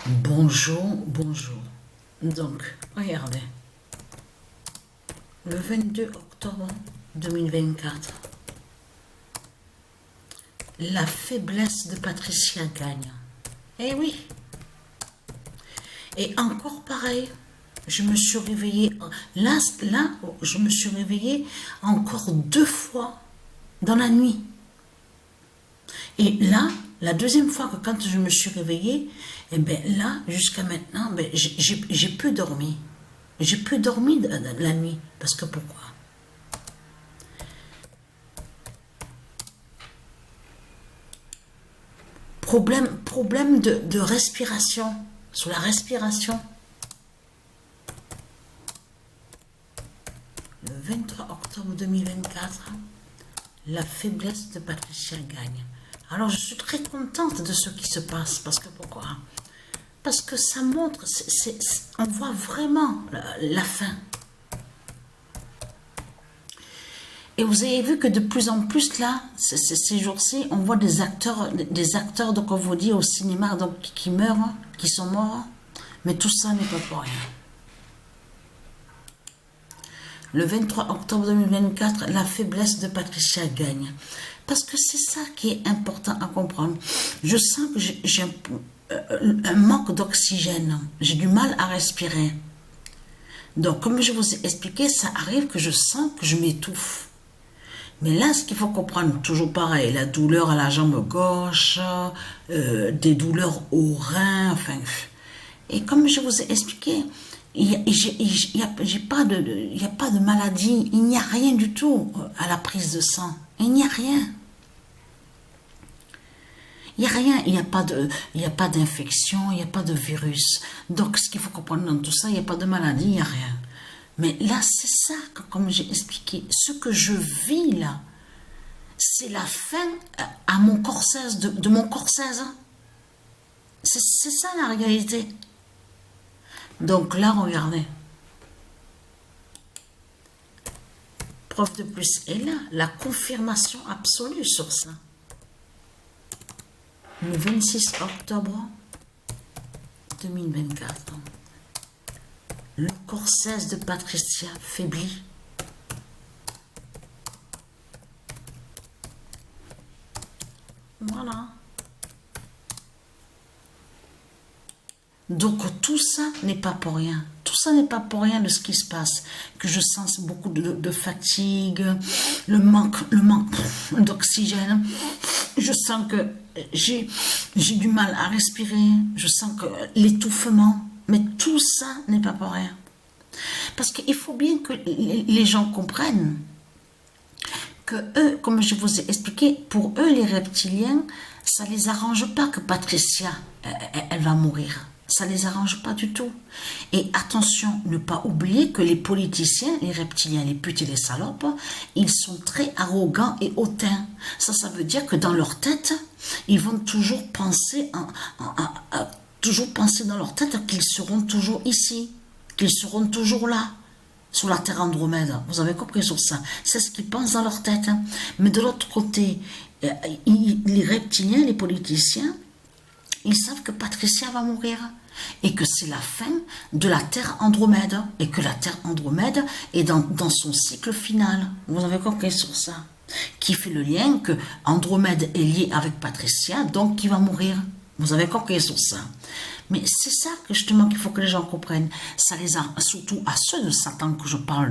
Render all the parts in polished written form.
Bonjour, bonjour. Donc, regardez. Le 22 octobre 2024, la faiblesse de Patricia gagne. Eh oui. Et encore pareil, je me suis réveillée, je me suis réveillée encore 2 fois dans la nuit. Et là, la deuxième fois que quand je me suis réveillée, eh bien là, jusqu'à maintenant, j'ai peu dormi. J'ai peu dormi la nuit. Parce que pourquoi? Problème de respiration. Sur la respiration. Le 23 octobre 2024, la faiblesse de Patricia gagne. Alors, je suis très contente de ce qui se passe. Parce que pourquoi? Parce que ça montre, on voit vraiment la fin. Et vous avez vu que de plus en plus, là, ces jours-ci, on voit des acteurs, donc on vous dit au cinéma, donc, qui meurent, qui sont morts. Mais tout ça n'est pas pour rien. Le 23 octobre 2024, la faiblesse de Patricia gagne. Parce que c'est ça qui est important à comprendre. Je sens que j'ai un manque d'oxygène. J'ai du mal à respirer. Donc, comme je vous ai expliqué, ça arrive que je sens que je m'étouffe. Mais là, ce qu'il faut comprendre, toujours pareil, la douleur à la jambe gauche, des douleurs au rein, enfin... Et comme je vous ai expliqué, il n'y a pas de maladie, il n'y a rien du tout à la prise de sang. Il n'y a rien. Il n'y a rien, il n'y a pas d'infection, il n'y a pas de virus. Donc, ce qu'il faut comprendre dans tout ça, il n'y a pas de maladie, il n'y a rien. Mais là, c'est ça, comme j'ai expliqué, ce que je vis là, c'est la fin à mon corset, de mon corset. C'est ça la réalité. Donc là, regardez. Preuve de plus est là, la confirmation absolue sur ça. Le 26 octobre 2024. Le corset de Patricia faiblit. Voilà. Donc tout ça n'est pas pour rien. Tout ça n'est pas pour rien de ce qui se passe. Que je sens beaucoup de fatigue, le manque d'oxygène. Je sens que j'ai du mal à respirer. Je sens que l'étouffement. Mais tout ça n'est pas pour rien. Parce qu'il faut bien que les gens comprennent que eux, comme je vous ai expliqué, pour eux, les reptiliens, ça ne les arrange pas que Patricia, elle va mourir. Ça ne les arrange pas du tout. Et attention, ne pas oublier que les politiciens, les reptiliens, les putes et les salopes, ils sont très arrogants et hautains. Ça veut dire que dans leur tête, ils vont toujours penser dans leur tête qu'ils seront toujours ici, qu'ils seront toujours là, sur la terre Andromède. Vous avez compris sur ça. C'est ce qu'ils pensent dans leur tête. Mais de l'autre côté, les reptiliens, les politiciens, ils savent que Patricia va mourir et que c'est la fin de la terre Andromède et que la terre Andromède est dans son cycle final. Vous avez compris sur ça. Qui fait le lien que Andromède est lié avec Patricia, donc qui va mourir. Vous avez compris sur ça. Mais c'est ça que justement qu'il faut que les gens comprennent. Ça les a, surtout à ceux de Satan que je parle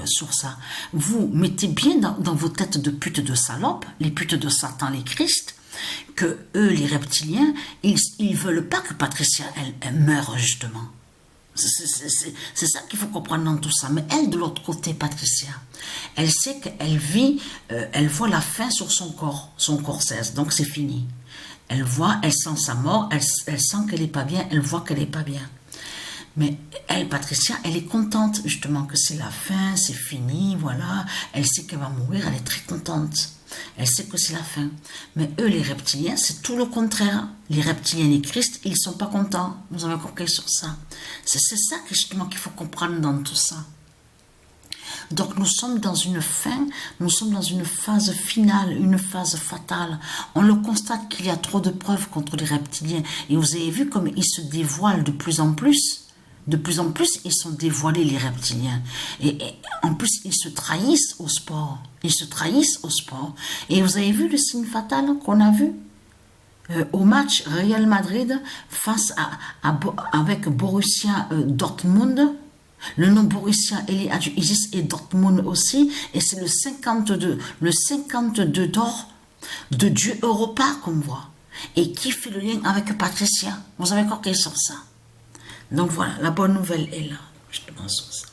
sur ça. Vous mettez bien dans vos têtes de putes de salopes, les putes de Satan, les Christ, que eux, les reptiliens, ils veulent pas que Patricia, elle meure justement. C'est ça qu'il faut comprendre dans tout ça. Mais elle, de l'autre côté, Patricia, elle sait qu'elle vit, elle voit la fin sur son corps cesse, donc c'est fini. Elle voit, elle sent sa mort, elle sent qu'elle n'est pas bien, elle voit qu'elle n'est pas bien. Mais elle, Patricia, elle est contente justement que c'est la fin, c'est fini, voilà. Elle sait qu'elle va mourir, elle est très contente. Elle sait que c'est la fin. Mais eux, les reptiliens, c'est tout le contraire. Les reptiliens, les Christ, ils ne sont pas contents. Vous avez compris sur ça. C'est ça que justement qu'il faut comprendre dans tout ça. Donc nous sommes dans une fin, nous sommes dans une phase finale, une phase fatale. On le constate qu'il y a trop de preuves contre les reptiliens. Et vous avez vu comme ils se dévoilent de plus en plus. De plus en plus, ils sont dévoilés, les reptiliens. Et en plus, ils se trahissent au sport. Ils se trahissent au sport. Et vous avez vu le signe fatal qu'on a vu au match Real Madrid face avec Borussia Dortmund. Le nom Borussia Isis et Dortmund aussi. Et c'est le 52 d'or de Dieu Europa qu'on voit. Et qui fait le lien avec Patricia. Vous avez compris sur ça. Donc voilà, la bonne nouvelle est là. Je te pense sur ça.